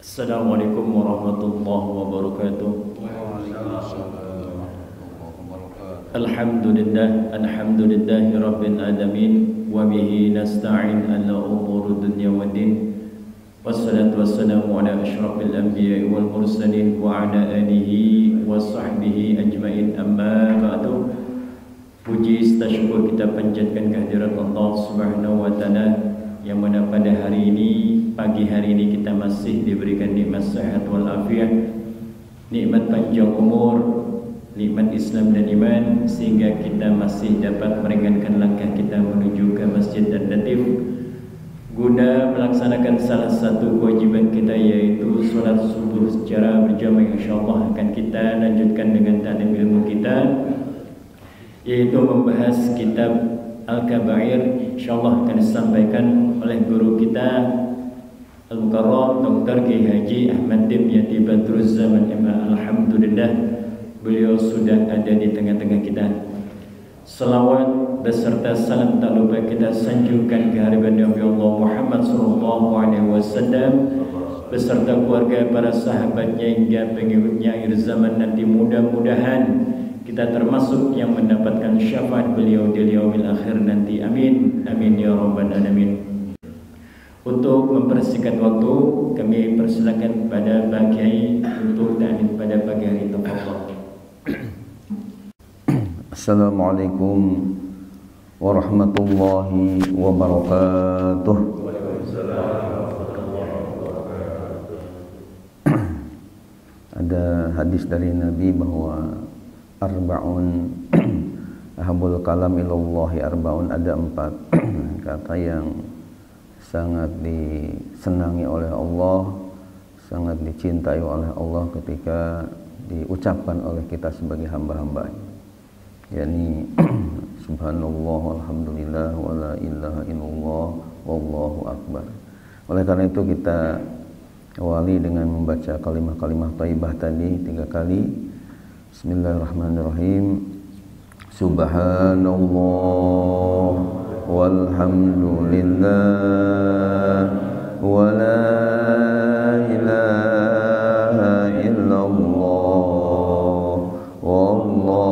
Assalamualaikum warahmatullahi wabarakatuh. Alhamdulillahi rabbil alamin wa bihi nasta'in ala umuri dunya waddin. Wassalatu wassalamu ala asyrafil anbiya'i wal mursalin wa ala alihi wa sahbihi ajmain, amma ba'du. Puji syukur kita panjatkan kehadirat Allah Subhanahu wa taala yang mana pada hari ini, pagi hari ini kita masih diberikan nikmat sehat wal afiat, nikmat panjang umur, nikmat Islam dan iman, sehingga kita masih dapat meringankan langkah kita menuju ke Masjid Al-Latif guna melaksanakan salah satu kewajiban kita, yaitu salat subuh secara berjamaah. Insyaallah akan kita lanjutkan dengan ta'lim ilmu kita, yaitu membahas kitab Al-Kabair. InsyaAllah akan disampaikan oleh guru kita Al-Mukarram Dr. Kiai Haji Ahmad Dimyati Badruz Zaman MA. Alhamdulillah, beliau sudah ada di tengah-tengah kita. Salawat beserta salam tak lupa kita sanjungkan ke hadirat Nabi Allah Muhammad SAW beserta keluarga, para sahabatnya hingga pengikutnya akhir zaman nanti. Mudah-mudahan kita termasuk yang mendapatkan syafaat beliau di yaumil akhir nanti. Amin, amin ya rabbal alamin. Untuk mempersingkat waktu, kami persilakan pada Pak Kiai untuk ta'lim pada pagi hari ini. Assalamualaikum warahmatullahi wabarakatuh. Ada hadis dari Nabi bahwa arba'un ahabul kalam ilallahi arba'un, ada 4 kata yang sangat disenangi oleh Allah, sangat dicintai oleh Allah ketika diucapkan oleh kita sebagai hamba-hambanya, yakni subhanallah walhamdulillah wala ilaha illallah wallahu akbar. Oleh karena itu kita awali dengan membaca kalimah-kalimah thayyibah tadi 3 kali. Bismillahirrahmanirrahim. Subhanallah walhamdulillah wa la ilaha illallah wallahu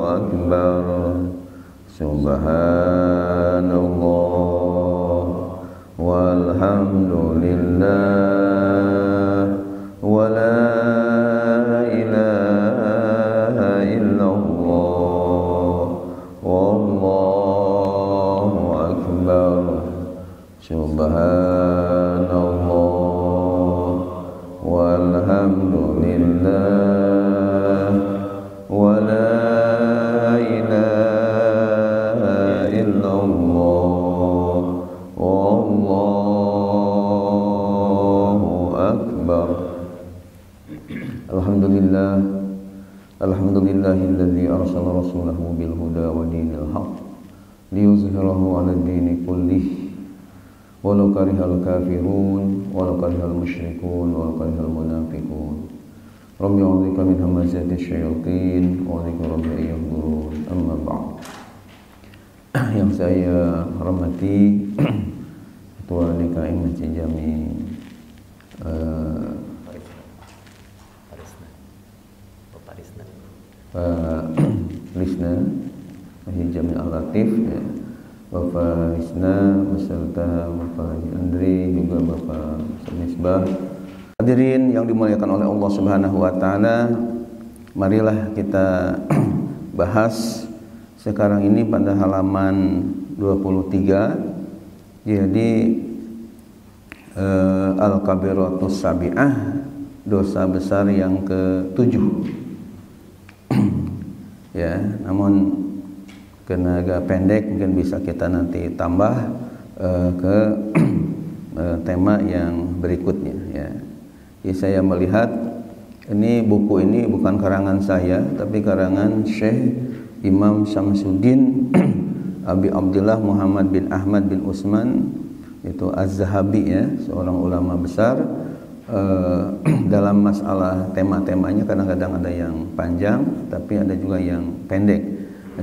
akbar. Subhanallah walhamdulillah wa la subhanallah walhamdulillah wa la ilaha illallah wallahu akbar. Alhamdulillah, alhamdulillahilladzi arsala rasulahu bil huda wa dinil haqq liyuzhirahu 'ala ad-dini kullih walau karihal kafirun walau karihal musyrikun walau karihal munafiqun. Rabbi a'udzubika min hamazati syayatin wa a'udzubika rabbi an yahdurun. Amma ba'd. Yang saya hormati Ketua DKI Masjid Jami Pak Lisna Masjid Jami Al-Latif, ya, Bapak Risna beserta Bapak Haji Andri, juga Bapak Misbah. Hadirin yang dimuliakan oleh Allah Subhanahu wa taala, marilah kita bahas sekarang ini pada halaman 23. Jadi Al-Kabiratus Sabi'ah, dosa besar yang ke-7. Ya, namun karena agak pendek mungkin bisa kita nanti tambah ke tema yang berikutnya, ya. Jadi saya melihat ini buku ini bukan karangan saya, tapi karangan Syekh Imam Syamsuddin Abi Abdullah Muhammad bin Ahmad bin Utsman, itu Az-Zahabi, ya, seorang ulama besar. Dalam masalah tema-temanya kadang-kadang ada yang panjang, tapi ada juga yang pendek.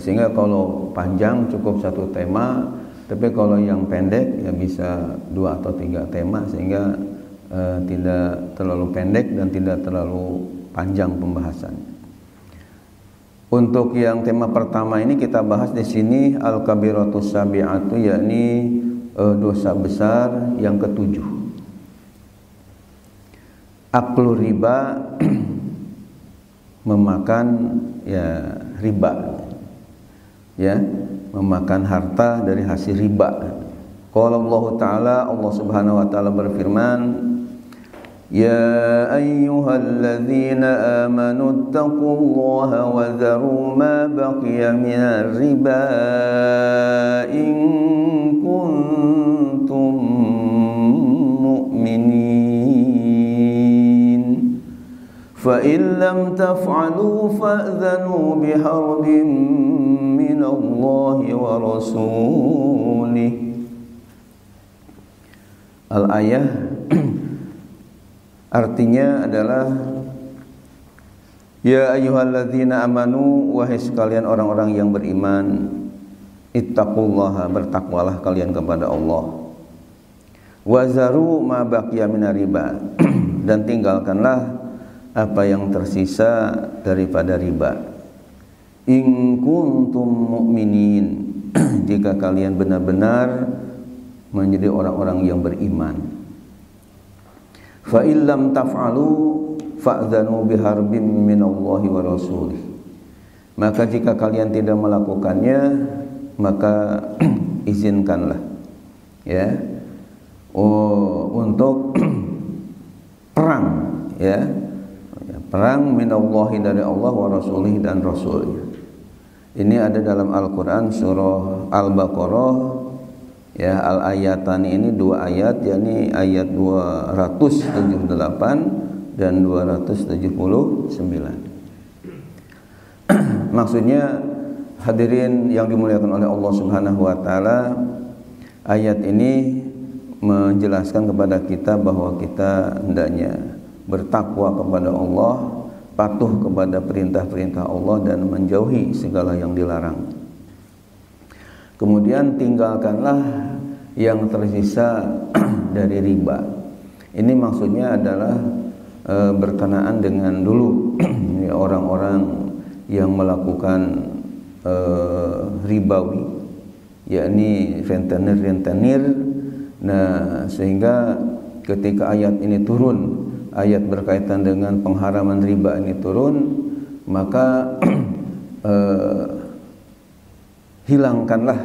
Sehingga kalau panjang cukup 1 tema, tapi kalau yang pendek ya bisa 2 atau 3 tema, sehingga tidak terlalu pendek dan tidak terlalu panjang pembahasannya. Untuk yang tema pertama ini kita bahas di sini al-kabiratus sabi'atu, yakni dosa besar yang ketujuh. Aklu riba, memakan ya riba, ya, memakan harta dari hasil riba. Qala Allah Ta'ala, Allah Subhanahu wa taala berfirman, Ya ayyuhalladzina amanu taqullaha wa dharu ma baqiya minar riba in kuntum mu'minin fa in lam taf'alu fa'dhanu biharbin minallahi wa rasulih. Al-ayah artinya adalah Ya ayyuhalladzina amanu, wahai sekalian orang-orang yang beriman, ittaqullaha, bertakwalah kalian kepada Allah, wazaru ma baqiya minar riba, dan tinggalkanlah apa yang tersisa daripada riba, in kuntum mu'minin, jika kalian benar-benar menjadi orang-orang yang beriman. Fa illam taf'alu fa'dzanu biharbin minallahi wa rasulih. Maka jika kalian tidak melakukannya, maka izinkanlah ya untuk perang, ya, perang minallahi, dari Allah, wa rasulih, dan rasulnya. Ini ada dalam Al-Quran surah Al-Baqarah. Ya, al-ayatani ini dua ayat, yakni ayat 278 dan 279. Maksudnya hadirin yang dimuliakan oleh Allah Subhanahu wa taala, ayat ini menjelaskan kepada kita bahwa kita hendaknya bertakwa kepada Allah, patuh kepada perintah-perintah Allah dan menjauhi segala yang dilarang. Kemudian tinggalkanlah yang tersisa dari riba. Ini maksudnya adalah berkenaan dengan dulu orang-orang yang melakukan ribawi, yakni rentenir. Nah, sehingga ketika ayat ini turun, ayat berkaitan dengan pengharaman riba ini turun, maka hilangkanlah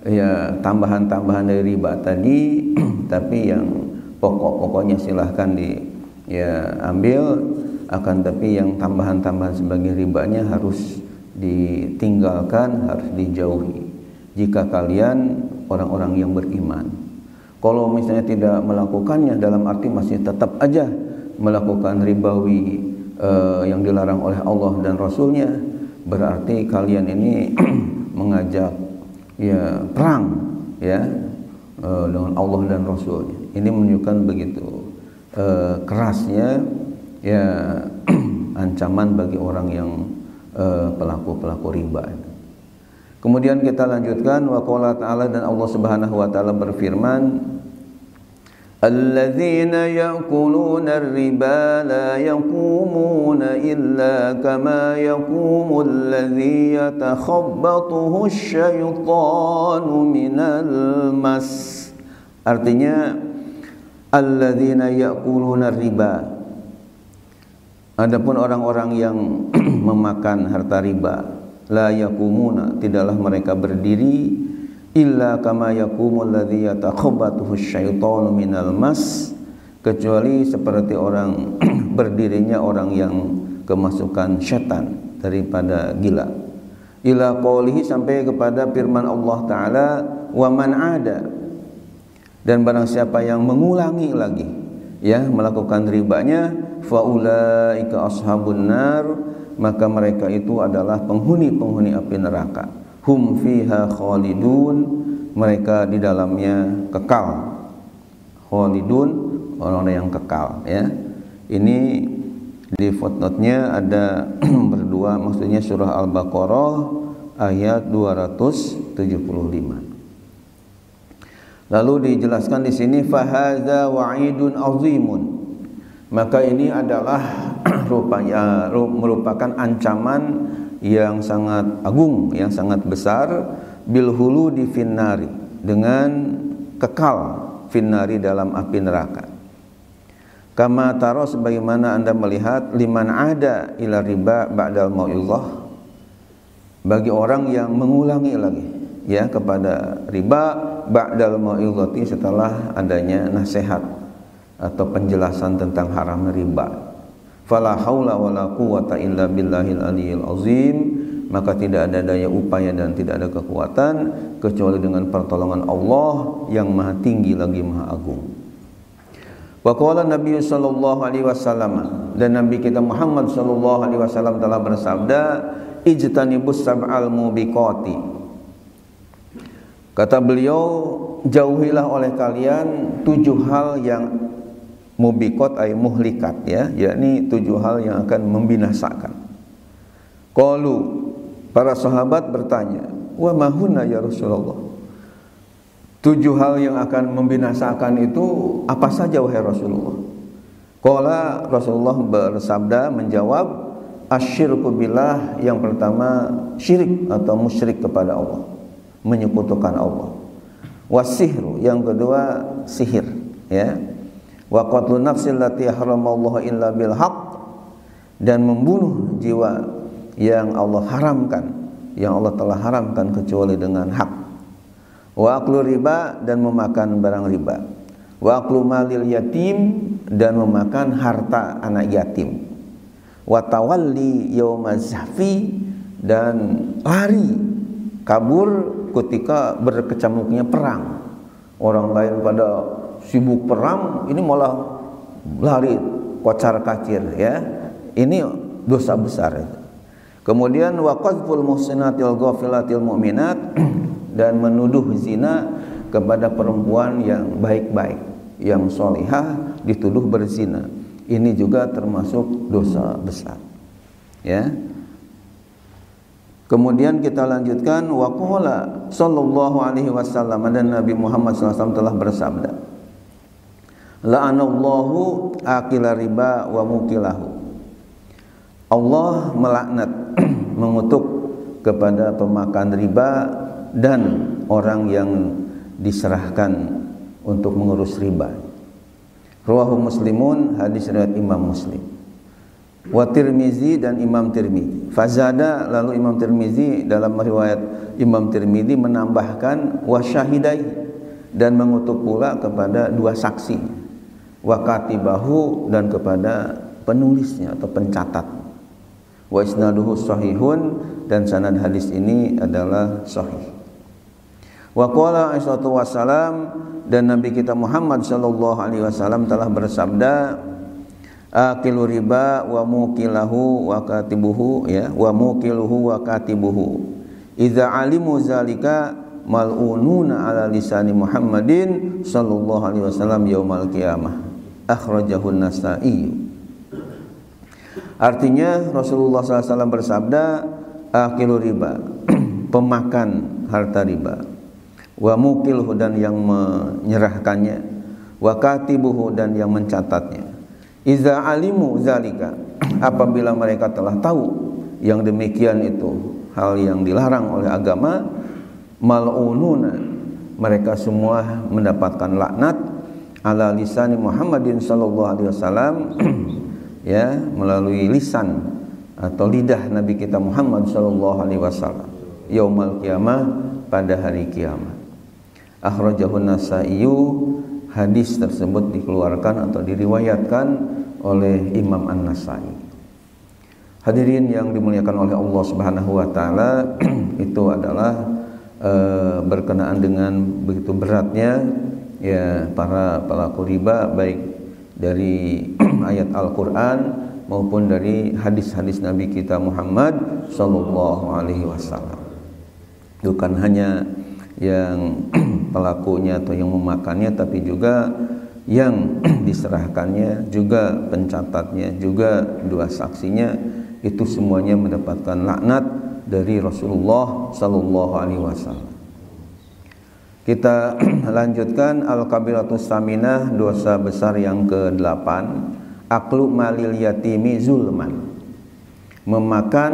ya tambahan-tambahan dari riba tadi, tapi yang pokok-pokoknya silahkan ambil, akan tapi yang tambahan-tambahan sebagai ribanya harus ditinggalkan, harus dijauhi jika kalian orang-orang yang beriman. Kalau misalnya tidak melakukannya, dalam arti masih tetap aja melakukan ribawi yang dilarang oleh Allah dan Rasulnya, berarti kalian ini mengajak ya perang ya dengan Allah dan Rasulnya. Ini menunjukkan begitu kerasnya ya ancaman bagi orang yang pelaku riba. Kemudian kita lanjutkan, wa qala ta'ala, dan Allah Subhanahu wa taala berfirman, Alladzina ya'kuluna ar-riba la yaqumuna illa kama yaqumu alladzi yatakhabbathu asy-syaitanu minal mas. Artinya alladzina ya'kuluna ar-riba, adapun orang-orang yang memakan harta riba, la yaqumuna, tidaklah mereka berdiri, illa kama yaqumul ladzi yatakhabbathu asy-syaitanu minal mas, kecuali seperti orang berdirinya orang yang kemasukan setan daripada gila. Ila qoulihi, sampai kepada firman Allah taala, wa man ada, dan barang siapa yang mengulangi lagi ya melakukan ribanya, faulaika ashabun nar, maka mereka itu adalah penghuni-penghuni api neraka. Hum fiha khalidun, mereka di dalamnya kekal. Khalidun, orang-orang yang kekal ya. Ini di footnote-nya ada berdua, maksudnya surah Al-Baqarah ayat 275. Lalu dijelaskan di sini fahadza wa'idun azimun. Maka ini adalah rupanya merupakan ancaman yang sangat agung, yang sangat besar, bil huludi finnari, dengan kekal finnari dalam api neraka. Kama taro, sebagaimana Anda melihat, liman ada ila riba ba'dal mau'izah, bagi orang yang mengulangi lagi ya kepada riba ba'dal mau'izati, setelah adanya nasihat atau penjelasan tentang haram riba. Fala haula wala quwata illa billahil aliyil azim, maka tidak ada daya upaya dan tidak ada kekuatan kecuali dengan pertolongan Allah yang maha tinggi lagi maha agung. Wa qala Nabi sallallahu alaihi wasallam, dan Nabi kita Muhammad sallallahu alaihi wasallam telah bersabda, ijtanibus sab'al mubiqati. Kata beliau, jauhilah oleh kalian 7 hal yang mubiqat ay muhlikat ya, yakni 7 hal yang akan membinasakan. Qalu, para sahabat bertanya, wa ma hunna ya Rasulullah? 7 hal yang akan membinasakan itu apa saja wahai Rasulullah? Qala, Rasulullah bersabda menjawab, asyirku billah, yang pertama syirik atau musyrik kepada Allah, menyekutukan Allah. Wasihru, yang kedua sihir ya. Wa qatlun nafsil lati haramallahu illa bil haqq, dan membunuh jiwa yang Allah haramkan, yang Allah telah haramkan kecuali dengan hak. Wa aklu riba, dan memakan barang riba. Wa aklu malil yatim, dan memakan harta anak yatim. Wa tawalli yaumaz zahfi, dan lari kabur ketika berkecamuknya perang. Orang lain pada sibuk perang, ini malah lari kocar kacir ya. Ini dosa besar itu. Kemudian wa qadzful muhsinatil ghafilatil mu'minat, dan menuduh zina kepada perempuan yang baik-baik, yang solihah, dituduh berzina. Ini juga termasuk dosa besar ya. Kemudian kita lanjutkan, wa qala sallallahu alaihi wasallam, dan Nabi Muhammad SAW telah bersabda, la'anallahu akila riba wa mukilahu. Allah melaknat, mengutuk kepada pemakan riba dan orang yang diserahkan untuk mengurus riba. Rawahu Muslimun, hadis riwayat Imam Muslim. Wa Tirmizi, dan Imam Tirmizi. Fazada, lalu Imam Tirmizi dalam riwayat Imam Tirmizi menambahkan wa syahidai, dan mengutuk pula kepada 2 saksi. Wa katibahu, dan kepada penulisnya atau pencatat. Wa isnaduhu sahihun, dan sanad hadis ini adalah sahih. Wa qala aisyatu wassalam, dan Nabi kita Muhammad sallallahu alaihi wasallam telah bersabda, akilu riba wa mukilahu wa katibuhu ya, wa mukiluhu wa katibuhu idza alimu zalika mal'ununa ala lisani Muhammadin sallallahu alaihi wasallam yaumal qiyamah. Akhrajahu An-Nasa'i. Artinya Rasulullah SAW bersabda, akilu riba, pemakan harta riba, wa mukiluhu, dan yang menyerahkannya, wa katibuhu, dan yang mencatatnya. Iza alimu zalika, apabila mereka telah tahu yang demikian itu hal yang dilarang oleh agama, mal'ununa, mereka semua mendapatkan laknat, ala lisani Muhammadin sallallahu alaihi wasallam ya, melalui lisan atau lidah Nabi kita Muhammad sallallahu alaihi wasallam, yaumal qiyamah, pada hari kiamat. Akhrajahu An-Nasa'i, hadis tersebut dikeluarkan atau diriwayatkan oleh Imam An-Nasa'i. Hadirin yang dimuliakan oleh Allah Subhanahu wa taala, itu adalah berkenaan dengan begitu beratnya ya para pelaku riba, baik dari ayat Al-Qur'an maupun dari hadis-hadis Nabi kita Muhammad sallallahu alaihi wasallam. Bukan hanya yang pelakunya atau yang memakannya, tapi juga yang diserahkannya, juga pencatatnya, juga 2 saksinya, itu semuanya mendapatkan laknat dari Rasulullah sallallahu alaihi wasallam. Kita lanjutkan al-kabiratus saminah, dosa besar yang ke-8, aklu malil yatimi zulman, memakan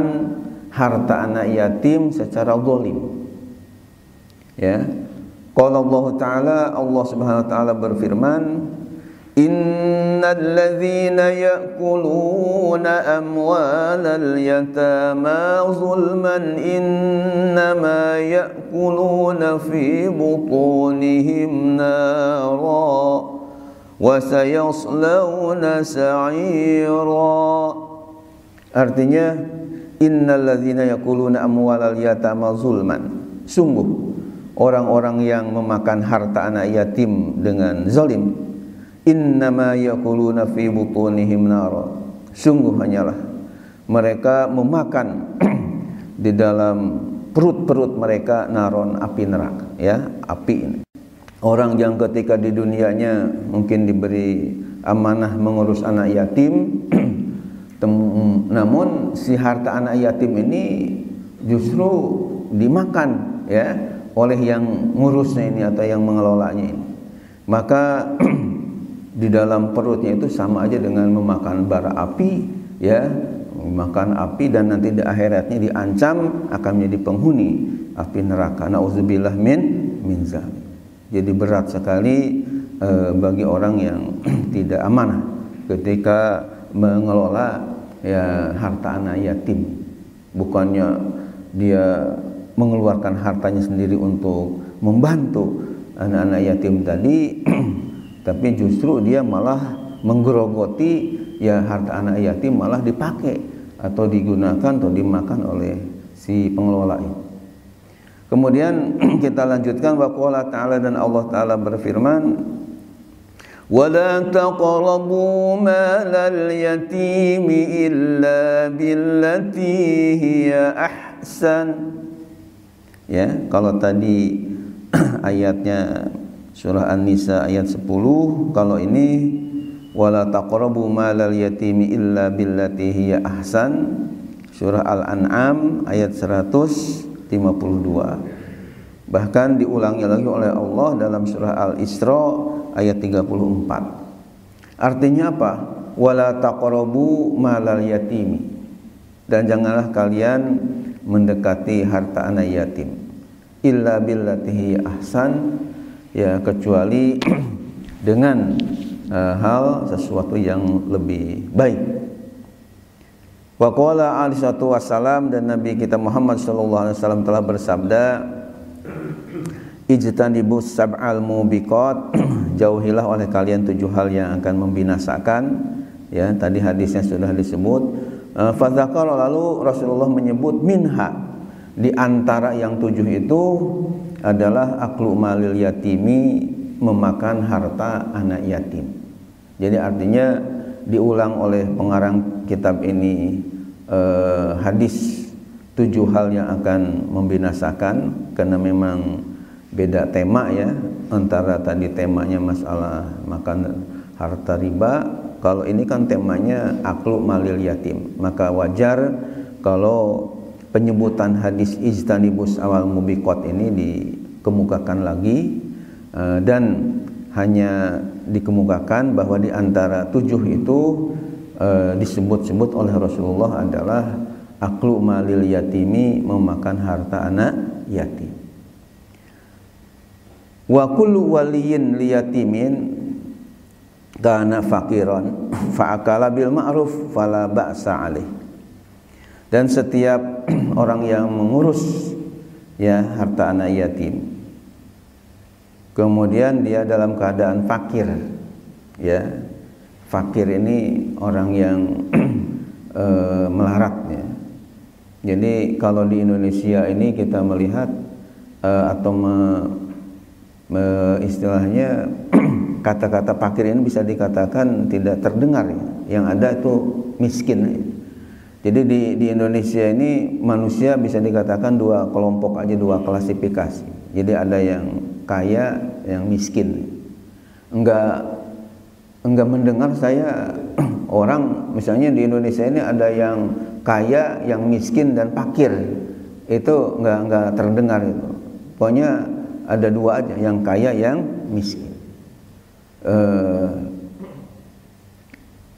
harta anak yatim secara zalim. Ya. Qala Allah Ta'ala, Allah Subhanahu wa taala berfirman, innal ladzina ya'kuluna amwalal yatama zulman innama ya'kuluna fi butunihim nara wa sayaslawna sa'ira. Artinya, innal ladzina ya'kuluna amwalal yatama zulman, sungguh orang-orang yang memakan harta anak yatim dengan zalim, innama yaquluna fi butunihim nara, sungguh hanyalah mereka memakan di dalam perut-perut mereka naron, api neraka, ya, api ini. Orang yang ketika di dunianya mungkin diberi amanah mengurus anak yatim namun si harta anak yatim ini justru dimakan, ya, oleh yang ngurusnya ini atau yang mengelolanya ini. Maka di dalam perutnya itu sama aja dengan memakan bara api, ya, memakan api, dan nanti di akhiratnya diancam akan menjadi penghuni api neraka. Nauzubillah min zalik. Jadi berat sekali bagi orang yang tidak amanah ketika mengelola, ya, harta anak yatim. Bukannya dia mengeluarkan hartanya sendiri untuk membantu anak-anak yatim tadi, tapi justru dia malah menggerogoti, ya, harta anak yatim malah dipakai atau digunakan atau dimakan oleh si pengelola ini. Kemudian kita lanjutkan, wa qala ta'ala, dan Allah Ta'ala berfirman, wala taqrabu malal yatimi illa billati hiya ahsan. Ya, kalau tadi ayatnya surah An-Nisa ayat 10, kalau ini wala taqrabu malal yatimi illa billati hiya ahsan, surah Al-An'am ayat 152. Bahkan diulangi lagi oleh Allah dalam surah Al-Isra ayat 34. Artinya apa? Wala taqrabu malal yatimi, dan janganlah kalian mendekati harta anak yatim, illa billatihi ahsan, ya, kecuali dengan hal sesuatu yang lebih baik. Wa qala alaihi wassalam, dan Nabi kita Muhammad sallallahu alaihi wasallam telah bersabda, ijtanibus sab'al mubiqat, jauhilah oleh kalian 7 hal yang akan membinasakan. Ya, tadi hadisnya sudah disebut. Fadzakara, lalu Rasulullah menyebut minha, di antara yang 7 itu adalah aklu malil yatimi, memakan harta anak yatim. Jadi artinya diulang oleh pengarang kitab ini hadis 7 hal yang akan membinasakan, karena memang beda tema, ya, antara tadi temanya masalah makan harta riba. Kalau ini kan temanya aklu malil yatim, maka wajar kalau penyebutan hadis ijtanibus awal mubiqat ini dikemukakan lagi, dan hanya dikemukakan bahwa di antara 7 itu disebut-sebut oleh Rasulullah adalah aklu malil yatimi, memakan harta anak yatim. Wa kullu waliyin liyatimin kana faqiran fa'akala bil ma'ruf fala ba'sa alaih. Dan setiap orang yang mengurus, ya, harta anak yatim, kemudian dia dalam keadaan fakir, ya, fakir ini orang yang melarat, ya. Jadi kalau di Indonesia ini kita melihat atau istilahnya kata-kata fakir ini bisa dikatakan tidak terdengar, ya. Yang ada itu miskin, ya. Jadi di Indonesia ini manusia bisa dikatakan 2 kelompok aja, 2 klasifikasi. Jadi ada yang kaya, yang miskin. Enggak mendengar saya orang misalnya di Indonesia ini ada yang kaya, yang miskin, dan fakir. Itu enggak terdengar itu. Pokoknya ada dua aja, yang kaya, yang miskin.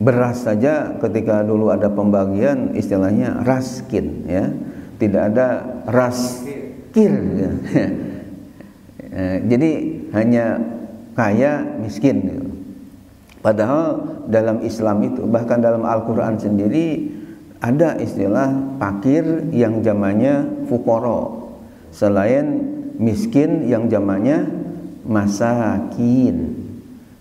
Beras saja ketika dulu ada pembagian istilahnya raskin, ya, tidak ada raskir, ya. Jadi hanya kaya miskin, gitu. Padahal dalam Islam itu, bahkan dalam Al-Quran sendiri ada istilah fakir yang jamannya fukoro, selain miskin yang jamannya masakin,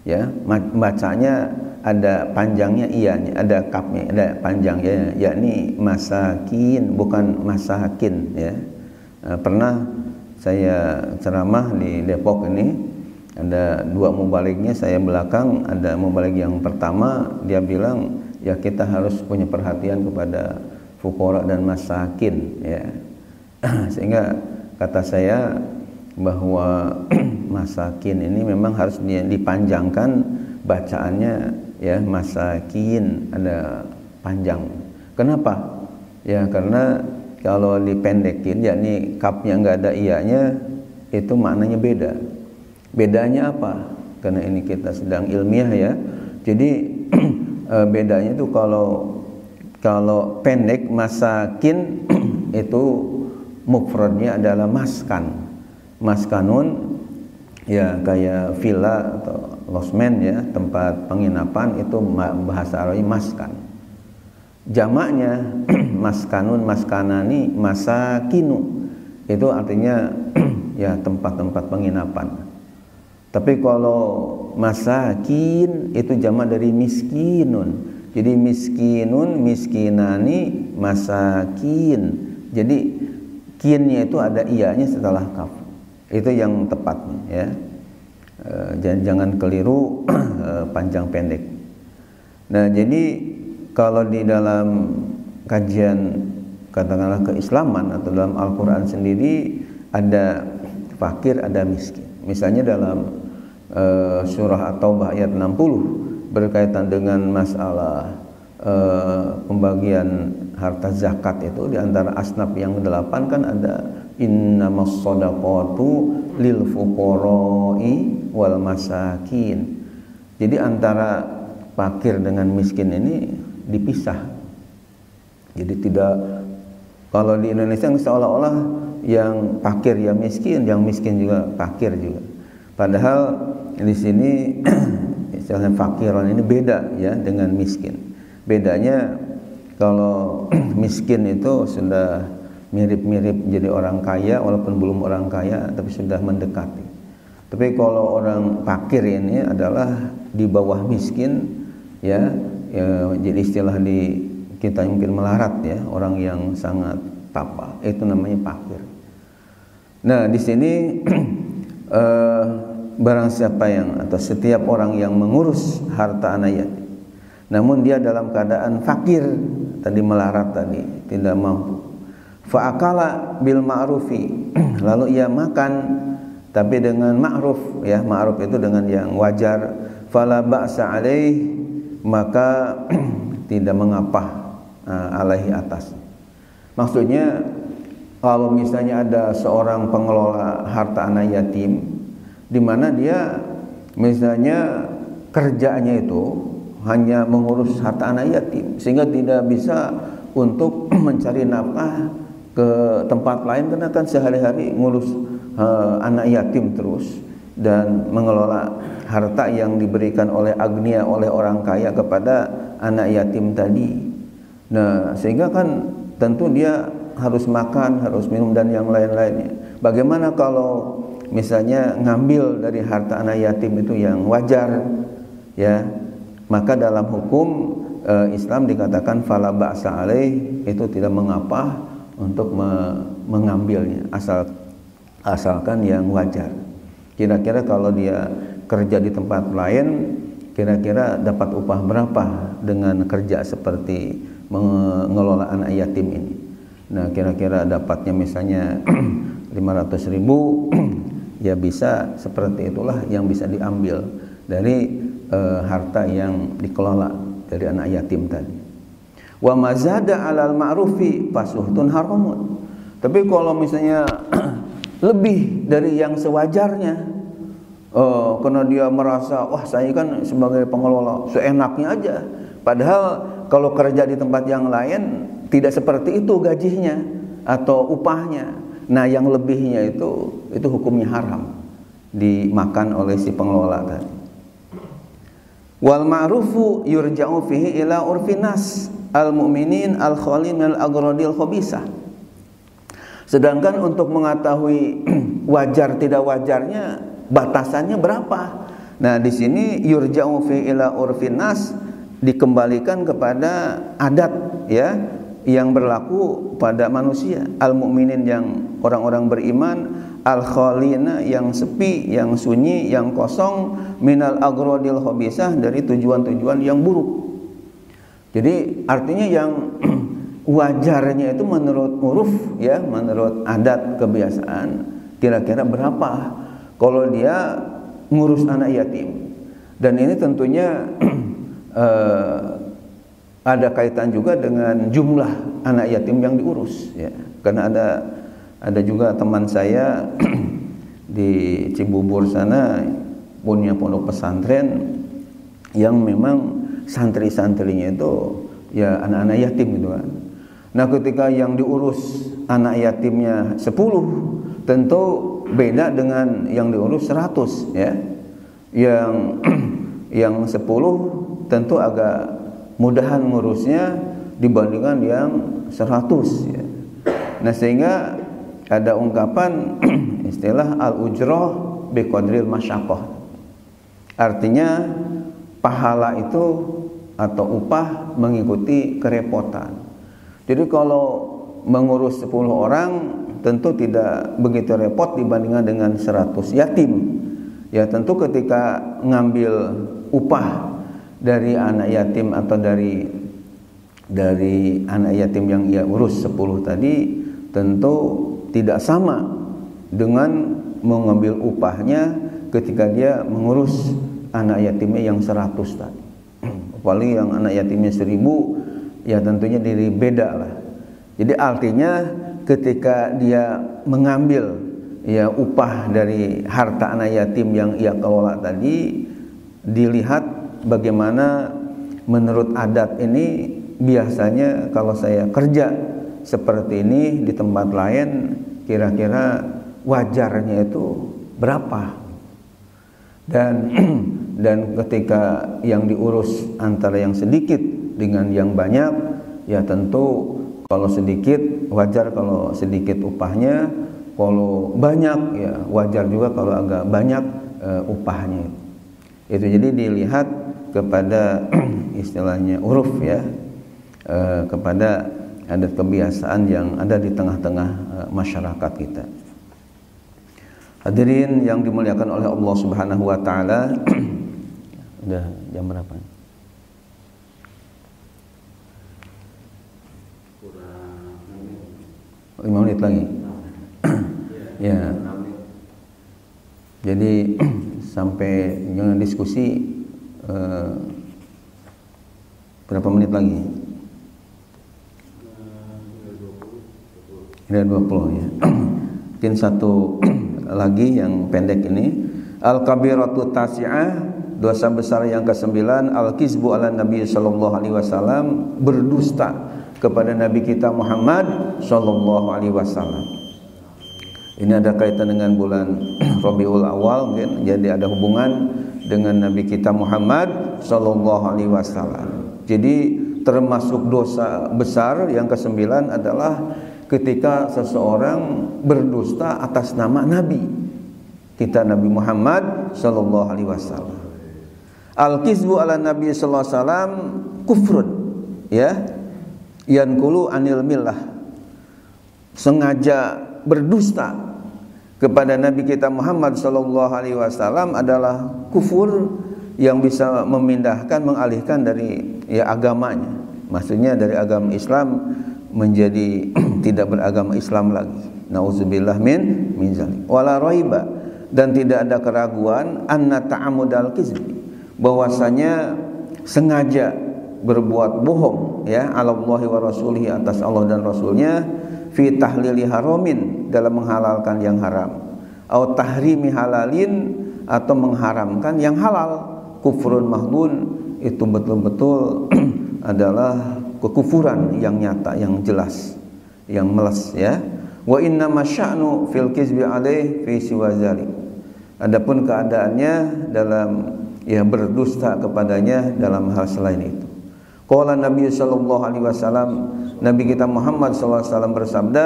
ya. Bacanya ada panjangnya iyanya, ada kapnya, ada panjangnya, yakni masakin, bukan masakin, ya. Pernah saya ceramah di Depok ini, ada dua mubalignya, saya belakang, ada mubalig yang pertama, dia bilang ya kita harus punya perhatian kepada fukara dan masakin, ya. Sehingga kata saya bahwa masakin ini memang harus dipanjangkan bacaannya, ya, masakin ada panjang. Kenapa? Ya karena kalau dipendekin, yakni kapnya nggak ada iyanya, itu maknanya beda. Bedanya apa? Karena ini kita sedang ilmiah, ya. Jadi bedanya itu kalau pendek masakin itu mufradnya adalah maskan. Maskanun, ya, kayak villa atau losmen, ya, tempat penginapan, itu bahasa Arabi maskan. Jamaknya maskanun, maskanani, masakinu, itu artinya ya tempat-tempat penginapan. Tapi kalau masakin itu jamak dari miskinun. Jadi miskinun, miskinani, masakin. Jadi kinnya itu ada iyanya setelah kaf. Itu yang tepatnya, ya. Jangan keliru panjang pendek. Nah, jadi kalau di dalam kajian katakanlah keislaman atau dalam Al-Quran sendiri ada fakir, ada miskin. Misalnya dalam surah At-Taubah ayat 60 berkaitan dengan masalah pembagian harta zakat itu, di antara asnaf yang 8 kan ada innamas shadaqatu lil fuqara'i wal masakin. Jadi antara fakir dengan miskin ini dipisah. Jadi tidak, kalau di Indonesia seolah-olah yang fakir ya miskin, yang miskin juga fakir juga. Padahal di sini istilahnya fakiran ini beda, ya, dengan miskin. Bedanya kalau miskin itu sudah mirip-mirip jadi orang kaya, walaupun belum orang kaya tapi sudah mendekati. Tapi kalau orang fakir ini adalah di bawah miskin, ya, jadi istilah di kita mungkin melarat, ya, orang yang sangat papa, itu namanya fakir. Nah, di sini barang siapa yang atau setiap orang yang mengurus harta anak yatim, namun dia dalam keadaan fakir, tadi melarat tadi, tidak mampu, fa'akala bil ma'rufi, lalu ia makan tapi dengan ma'ruf, ya, ma'ruf itu dengan yang wajar, fala ba'sa alaih, maka tidak mengapa alaihi atas. Maksudnya kalau misalnya ada seorang pengelola harta anak yatim di mana dia misalnya kerjanya itu hanya mengurus harta anak yatim sehingga tidak bisa untuk mencari nafkah ke tempat lain, karena kan sehari-hari ngurus anak yatim terus dan mengelola harta yang diberikan oleh agnia, oleh orang kaya kepada anak yatim tadi. Nah, sehingga kan tentu dia harus makan, harus minum dan yang lain-lainnya. Bagaimana kalau misalnya ngambil dari harta anak yatim itu yang wajar, ya, maka dalam hukum Islam dikatakan fala ba'sa alaih, itu tidak mengapa untuk mengambilnya, asalkan yang wajar. Kira-kira kalau dia kerja di tempat lain, kira-kira dapat upah berapa dengan kerja seperti mengelola anak yatim ini? Nah, kira-kira dapatnya misalnya 500.000, ya bisa seperti itulah yang bisa diambil dari harta yang dikelola dari anak yatim tadi. Wa mazada 'alal ma'rufi fasuhtun haramun. Tapi kalau misalnya lebih dari yang sewajarnya. Karena dia merasa, wah saya kan sebagai pengelola seenaknya aja. Padahal kalau kerja di tempat yang lain tidak seperti itu gajinya atau upahnya. Nah yang lebihnya itu hukumnya haram, dimakan oleh si pengelola tadi. Wal ma'rufu yurja'u fihi ila urfinas al-mu'minin al-khalin al-agradil khabisah. Sedangkan untuk mengetahui wajar tidak wajarnya, batasannya berapa? Nah, di sini yurja'u fi ila urfinas, dikembalikan kepada adat ya yang berlaku pada manusia. Al-mu'minin yang orang-orang beriman, al-khalina yang sepi, yang sunyi, yang kosong, minal agradil khabisah, dari tujuan-tujuan yang buruk. Jadi artinya yang wajarnya itu menurut uruf ya, menurut adat kebiasaan, kira-kira berapa kalau dia ngurus anak yatim. Dan ini tentunya ada kaitan juga dengan jumlah anak yatim yang diurus ya. Karena ada juga teman saya di Cibubur sana punya pondok pesantren yang memang santri-santrinya itu ya anak-anak yatim gitu kan. Nah ketika yang diurus anak yatimnya 10, tentu beda dengan yang diurus 100 ya. Yang 10 tentu agak mudahan ngurusnya dibandingkan yang 100 ya. Nah sehingga ada ungkapan istilah al-ujrah biqadril masyaqqah. Artinya pahala itu atau upah mengikuti kerepotan. Jadi kalau mengurus 10 orang tentu tidak begitu repot dibandingkan dengan 100 yatim. Ya tentu ketika ngambil upah dari anak yatim atau dari anak yatim yang ia urus 10 tadi, tentu tidak sama dengan mengambil upahnya ketika dia mengurus anak yatimnya yang 100 tadi. Apalagi yang anak yatimnya 1000, ya tentunya diri beda lah. Jadi artinya ketika dia mengambil ya upah dari harta anak yatim yang ia kelola tadi, dilihat bagaimana menurut adat ini. Biasanya kalau saya kerja seperti ini di tempat lain, kira-kira wajarnya itu berapa? Dan ketika yang diurus antara yang sedikit dengan yang banyak, ya tentu kalau sedikit wajar kalau sedikit upahnya, kalau banyak ya wajar juga kalau agak banyak upahnya. Itu jadi dilihat kepada istilahnya uruf ya, kepada adat kebiasaan yang ada di tengah-tengah masyarakat kita. Hadirin yang dimuliakan oleh Allah Subhanahu wa taala. Udah jam berapa? Kurang 5 menit lagi. Ya. Jadi sampai jangan diskusi berapa menit lagi? Ada 20 ya. Mungkin satu lagi yang pendek ini. Al-kabiratu tasi'ah, dosa besar yang ke-9, al-kizbu ala Nabi sallallahu alaihi wasallam, berdusta kepada Nabi kita Muhammad sallallahu alaihi wasallam. Ini ada kaitan dengan bulan Rabiul Awal mungkin, jadi ada hubungan dengan Nabi kita Muhammad sallallahu alaihi wasallam. Jadi termasuk dosa besar yang ke-9 adalah ketika seseorang berdusta atas nama Nabi kita Nabi Muhammad sallallahu alaihi wasallam. Al-kizbu ala Nabi sallallahu alaihi wasallam kufrun ya, yankulu anil millah. Sengaja berdusta kepada Nabi kita Muhammad sallallahu alaihi wasallam adalah kufur yang bisa memindahkan, mengalihkan dari ya agamanya. Maksudnya dari agama Islam menjadi tidak beragama Islam lagi. Nauzubillah min zalik. Wala raiba, dan tidak ada keraguan anna ta'amudal kizbi, bahwasanya sengaja berbuat bohong ya, alallahi wa rasulihi, atas Allah dan Rasulnya, fi tahlili haramin, dalam menghalalkan yang haram, au tahrimi halalin, atau mengharamkan yang halal. Kufrun mahdun, itu betul-betul adalah kekufuran yang nyata, yang jelas, yang meles ya. Wa inna masya'nu fil kizbi alaih fi siwa zalik. Adapun keadaannya dalam ya berdusta kepadanya dalam hal selain itu. Qala Nabi sallallahu alaihi wasallam, Nabi kita Muhammad sallallahu alaihi wasallam bersabda,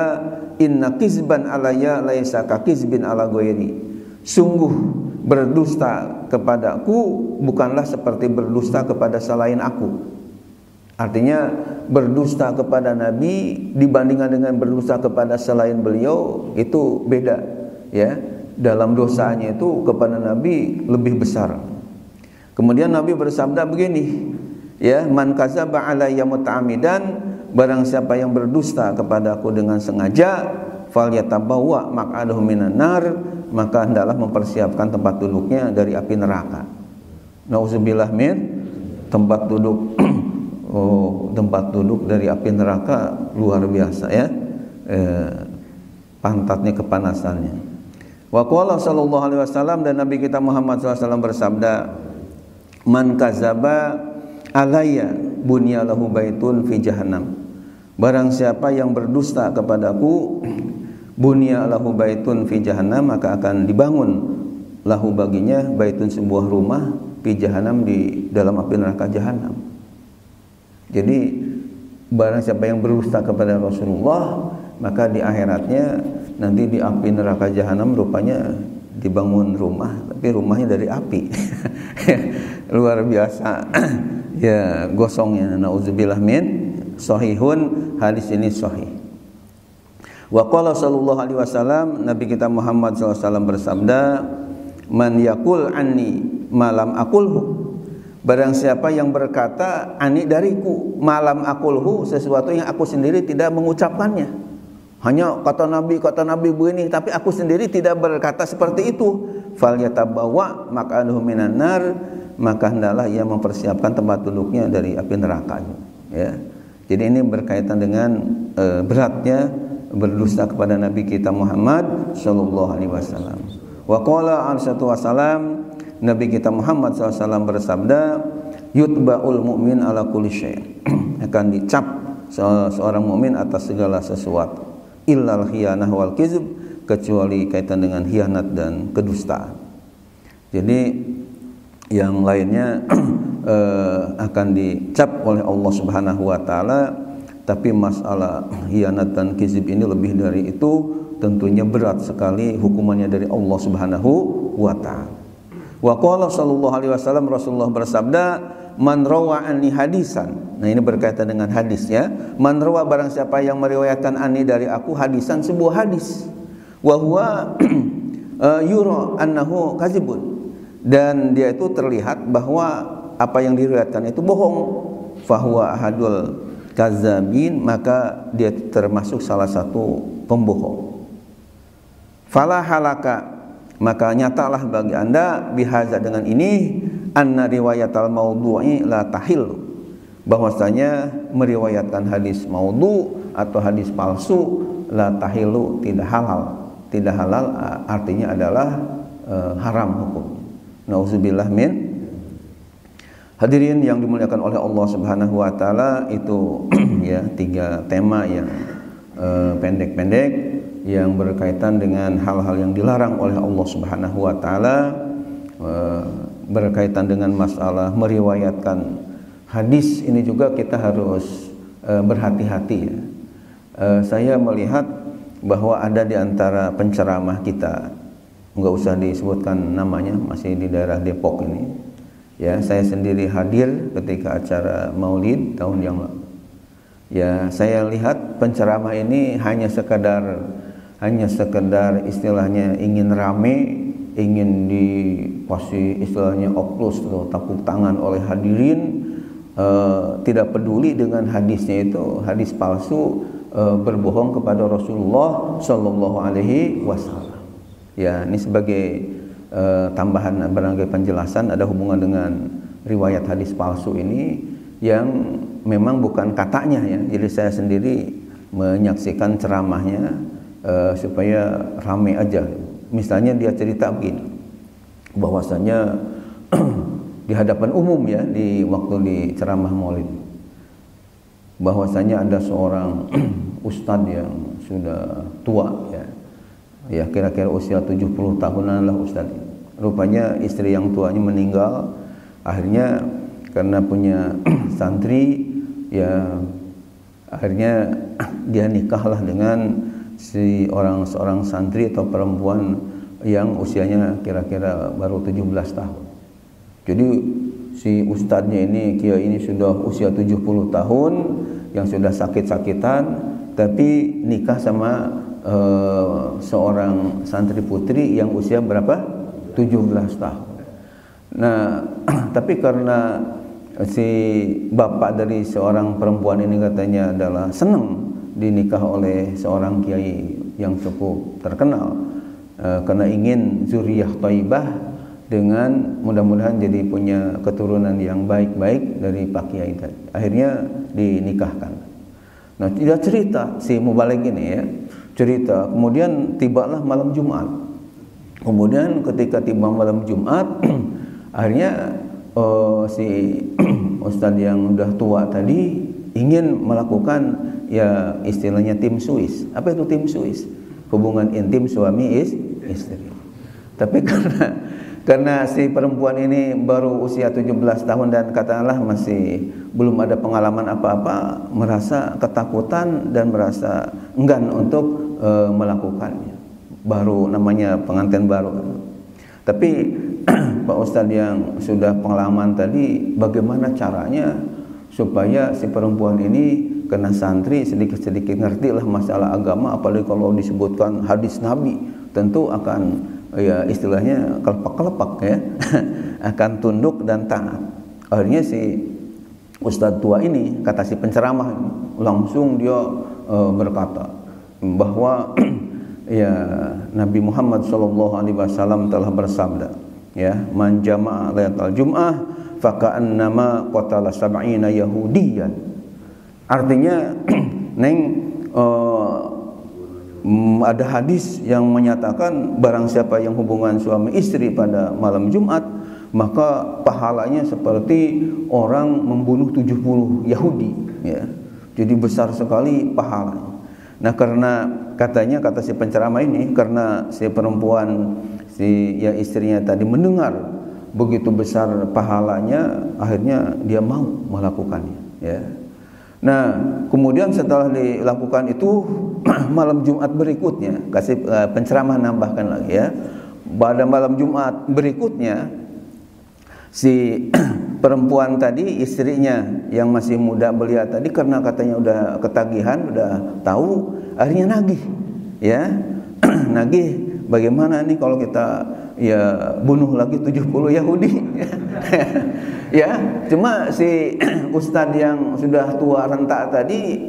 inna kizban alayya laisa ka kizbin ala ghairi. Sungguh berdusta kepadaku bukanlah seperti berdusta kepada selain aku. Artinya berdusta kepada Nabi dibandingkan dengan berdusta kepada selain beliau itu beda ya. Dalam dosanya itu kepada Nabi lebih besar. Kemudian Nabi bersabda begini ya, man kadzaba alayya muta'ammidan, barang siapa yang berdusta kepadaku dengan sengaja, falyatabawwa maq'adahu minan nar, maka hendaklah mempersiapkan tempat duduknya dari api neraka. Nauzubillah min, tempat duduk tempat duduk dari api neraka luar biasa ya, pantatnya kepanasannya. Wa qala sallallahu alaihi wasallam, dan Nabi kita Muhammad SAW bersabda, man kadzaba alayya bunyalahu baitun fi jahannam, barang siapa yang berdusta kepadaku, bunyalahu baitun fi jahannam, maka akan dibangun lahu baginya baitun, sebuah rumah, fi jahannam, di dalam api neraka jahannam. Jadi barang siapa yang berdusta kepada Rasulullah, maka di akhiratnya nanti di api neraka jahanam rupanya dibangun rumah, tapi rumahnya dari api. Luar biasa ya gosongnya. Nauzubillah min, sahihun, hadis ini sahih. Wa qala sallallahu alaihi wasallam, Nabi kita Muhammad SAW bersabda, man yaqul anni malam aqulhu, barang siapa yang berkata ani dariku, malam aqulhu, sesuatu yang aku sendiri tidak mengucapkannya. Hanya kata Nabi begini, tapi aku sendiri tidak berkata seperti itu. Falyatabawwa maq'adahu minan nar, maka hendaklah ia mempersiapkan tempat duduknya dari api neraka ya. Jadi ini berkaitan dengan beratnya berdusta kepada Nabi kita Muhammad sallallahu alaihi wasallam. Wa qala alaihi wasallam, Nabi kita Muhammad SAW bersabda, yutba'ul mu'min ala kulli syai', akan dicap seorang mukmin atas segala sesuatu, illal khiyanah wal kizb, kecuali kaitan dengan khianat dan kedustaan. Jadi yang lainnya akan dicap oleh Allah Subhanahu wa taala, tapi masalah khianat dan kizb ini lebih dari itu, tentunya berat sekali hukumannya dari Allah Subhanahu wa taala. Wa qala sallallahu alaihi wasallam, Rasulullah bersabda, man rawa anni hadisan. Nah ini berkaitan dengan hadis ya. Man rawa, barang siapa yang meriwayatkan anni dari aku hadisan, sebuah hadis, wa huwa yura annahu kadzibun, dan dia itu terlihat bahwa apa yang diriwayatkan itu bohong, fahuwa ahadul kadzabin, maka dia termasuk salah satu pembohong. Fala halaka, maka nyatalah bagi anda bihaza, dengan ini, anna riwayatal maudhu'i la tahil, bahwasanya meriwayatkan hadis maudhu atau hadis palsu, la tahilu, tidak halal. Tidak halal artinya adalah haram hukum. Nauzubillah min. Hadirin yang dimuliakan oleh Allah Subhanahu wa taala, itu ya 3 tema yang pendek-pendek yang berkaitan dengan hal-hal yang dilarang oleh Allah Subhanahu wa taala, berkaitan dengan masalah meriwayatkan hadis. Ini juga kita harus berhati-hati ya. Saya melihat bahwa ada di antara penceramah kita, enggak usah disebutkan namanya, masih di daerah Depok ini ya, saya sendiri hadir ketika acara Maulid tahun yang lalu ya. Saya lihat penceramah ini hanya sekedar istilahnya ingin rame, ingin dikasih istilahnya oplus atau tepuk tangan oleh hadirin, tidak peduli dengan hadisnya itu hadis palsu, berbohong kepada Rasulullah Shallallahu Alaihi Wasallam. Ya, ini sebagai tambahan barangkali penjelasan, ada hubungan dengan riwayat hadis palsu ini yang memang bukan katanya ya. Jadi saya sendiri menyaksikan ceramahnya supaya ramai aja. Misalnya dia cerita begini, bahwasanya di hadapan umum ya, di waktu di ceramah Maulid, bahwasanya ada seorang ustadz yang sudah tua ya kira-kira usia 70 tahunan lah ustadz. Rupanya istri yang tuanya meninggal, akhirnya karena punya santri ya, akhirnya dia nikahlah dengan seorang santri atau perempuan yang usianya kira-kira baru 17 tahun. Jadi si ustadznya ini, kiai ini sudah usia 70 tahun, yang sudah sakit-sakitan, tapi nikah sama seorang santri putri yang usia berapa? 17 tahun. Nah, tapi karena si bapak dari seorang perempuan ini katanya adalah senang dinikah oleh seorang kiai yang cukup terkenal, karena ingin zuriyah thayyibah dengan mudah-mudahan jadi punya keturunan yang baik-baik dari Pak Kiai tadi. Akhirnya dinikahkan. Nah, dia cerita si Mubalig ini ya, cerita kemudian tibalah malam Jumat. Kemudian ketika tiba malam Jumat akhirnya si ustadz yang udah tua tadi ingin melakukan ya istilahnya tim Swiss. Apa itu tim Swiss? Hubungan intim suami istri. Tapi karena si perempuan ini baru usia 17 tahun dan katakanlah masih belum ada pengalaman apa-apa, merasa ketakutan dan merasa enggan untuk melakukannya. Baru namanya pengantin baru. Tapi Pak Ustadz yang sudah pengalaman tadi, bagaimana caranya supaya si perempuan ini kena santri sedikit-sedikit ngerti lah masalah agama, apalagi kalau disebutkan hadis Nabi, tentu akan ya istilahnya kelepak-kelepak ya akan tunduk dan taat. Akhirnya si Ustadz tua ini, kata si penceramah, langsung dia berkata bahwa ya Nabi Muhammad SAW telah bersabda ya, man jama'a lailatal jum'ah faka'annama qatala sab'ina yahudiyan. Artinya neng ada hadis yang menyatakan barang siapa yang hubungan suami istri pada malam Jumat, maka pahalanya seperti orang membunuh 70 Yahudi ya. Jadi besar sekali pahalanya. Nah, karena katanya, kata si penceramah ini, karena si perempuan si ya istrinya tadi mendengar begitu besar pahalanya, akhirnya dia mau melakukannya ya. Nah, kemudian setelah dilakukan itu malam Jumat berikutnya, kasih penceramah nambahkan lagi ya, pada malam Jumat berikutnya si perempuan tadi, istrinya yang masih muda belia tadi, karena katanya udah ketagihan, udah tahu, akhirnya nagih ya. Nagih, bagaimana nih kalau kita ya bunuh lagi 70 Yahudi ya. Cuma si ustadz yang sudah tua renta tadi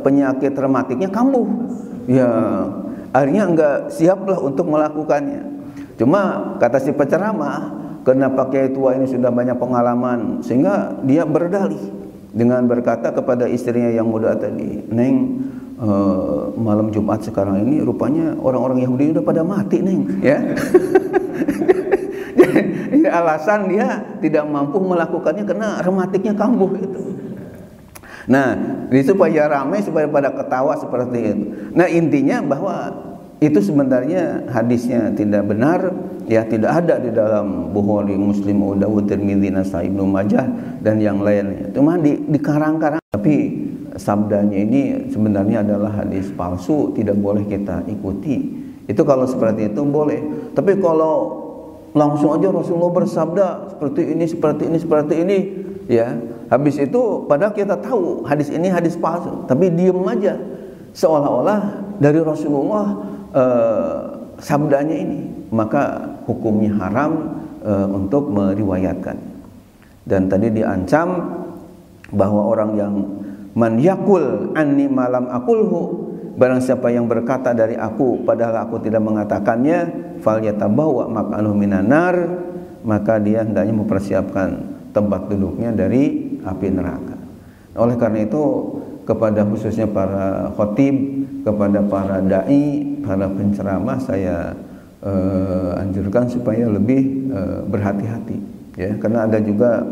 penyakit rematiknya kambuh ya, akhirnya enggak siaplah untuk melakukannya. Cuma kata si penceramah, karena pakai tua ini sudah banyak pengalaman, sehingga dia berdalih dengan berkata kepada istrinya yang muda tadi, Neng, malam Jumat sekarang ini rupanya orang-orang Yahudi udah pada mati, Neng ya. Jadi alasan dia tidak mampu melakukannya karena rematiknya kambuh itu. Nah, ini supaya ramai, supaya pada ketawa seperti itu. Nah, intinya bahwa itu sebenarnya hadisnya tidak benar ya, tidak ada di dalam Bukhari, Muslim, Abu Dawud, Tirmidzi, Nasai, Ibnu Majah dan yang lainnya. Cuma dikarang-karang, tapi sabdanya ini sebenarnya adalah hadis palsu, tidak boleh kita ikuti. Itu kalau seperti itu boleh. Tapi kalau langsung aja Rasulullah bersabda seperti ini ya, habis itu padahal kita tahu hadis ini hadis palsu, tapi diem aja seolah-olah dari Rasulullah sabdanya ini, maka hukumnya haram untuk meriwayatkan. Dan tadi diancam bahwa orang yang man yakul anni malam akulhu, barang siapa yang berkata dari aku padahal aku tidak mengatakannya, fal yatabawa maq'anuhu minan nar, maka dia hendaknya mempersiapkan tempat duduknya dari api neraka. Oleh karena itu kepada khususnya para khotib, kepada para dai, para penceramah saya anjurkan supaya lebih berhati-hati ya, karena ada juga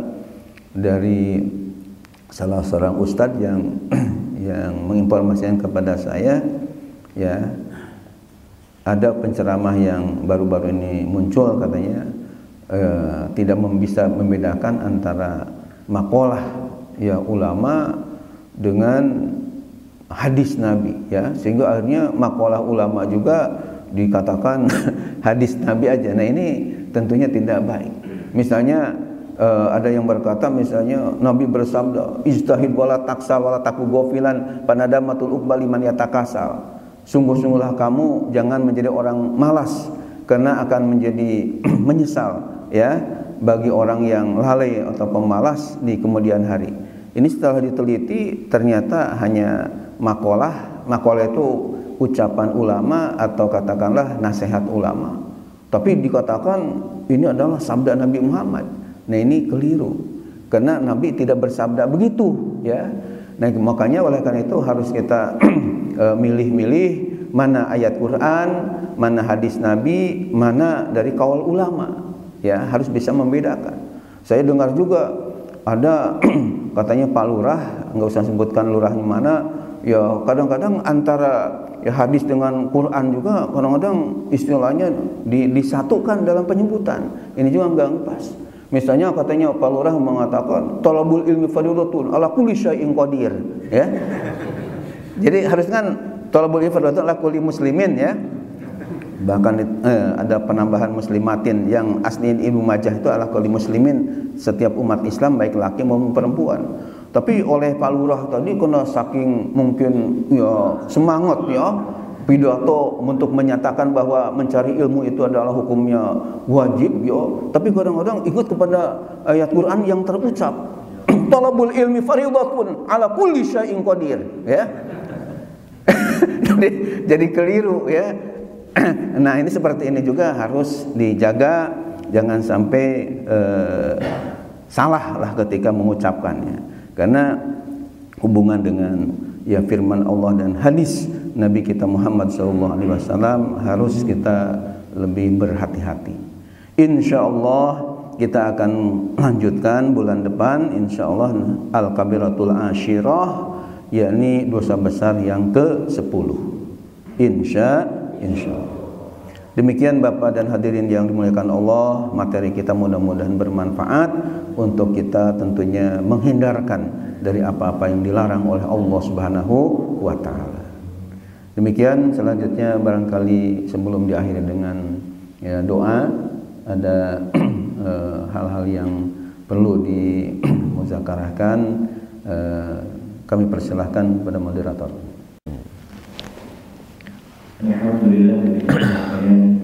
dari salah seorang ustadz yang menginformasikan kepada saya ya, ada penceramah yang baru-baru ini muncul katanya tidak bisa membedakan antara maqalah ya ulama dengan hadis Nabi ya, sehingga akhirnya maqalah ulama juga dikatakan hadis Nabi aja. Nah ini tentunya tidak baik. Misalnya ada yang berkata misalnya Nabi bersabda ijtahid wala taksa wala taku gofilan panadamatul uqbal liman yatakasal. Sungguh-sungguhlah kamu jangan menjadi orang malas, karena akan menjadi menyesal ya bagi orang yang lalai atau pemalas di kemudian hari. Ini setelah diteliti ternyata hanya maqalah itu ucapan ulama atau katakanlah nasihat ulama. Tapi dikatakan ini adalah sabda Nabi Muhammad. Nah ini keliru, karena Nabi tidak bersabda begitu ya. Nah makanya oleh karena itu harus kita milih-milih mana ayat Quran, mana hadis Nabi, mana dari kaul ulama ya, harus bisa membedakan. Saya dengar juga ada katanya Pak Lurah, nggak usah sebutkan lurahnya mana ya, kadang-kadang antara ya hadis dengan Quran juga kadang-kadang istilahnya disatukan dalam penyebutan. Ini juga nggak pas. Misalnya katanya Pak Lurah mengatakan talabul ilmi fardhatun ala kulli syai'in qadir ya. Jadi harus kan talabul ilmi fardhatun ala kulli muslimin ya. Bahkan ada penambahan muslimatin yang asliin Ibnu Majah itu ala kulli muslimin, setiap umat Islam baik laki maupun perempuan. Tapi oleh Pak Lurah tadi karena saking mungkin ya semangat ya pidato untuk menyatakan bahwa mencari ilmu itu adalah hukumnya wajib ya, tapi kadang-kadang ikut kepada ayat Quran yang terucap talabul ilmi fardhatun ala kulli syai'in qadir ya. jadi keliru ya. Nah ini seperti ini juga harus dijaga, jangan sampai salah lah ketika mengucapkannya, karena hubungan dengan ya firman Allah dan hadis Nabi kita Muhammad SAW harus kita lebih berhati-hati. Insya Allah kita akan lanjutkan bulan depan insya Allah Al-Kabiratul Ashirah, yakni dosa besar yang ke-10 insya Allah. Demikian Bapak dan hadirin yang dimuliakan Allah, materi kita mudah-mudahan bermanfaat untuk kita tentunya menghindarkan dari apa-apa yang dilarang oleh Allah Subhanahu wa Ta'ala. Demikian, selanjutnya barangkali sebelum diakhiri dengan ya, doa, ada hal-hal yang perlu dimuzakarahkan, kami persilahkan kepada moderator. Alhamdulillah.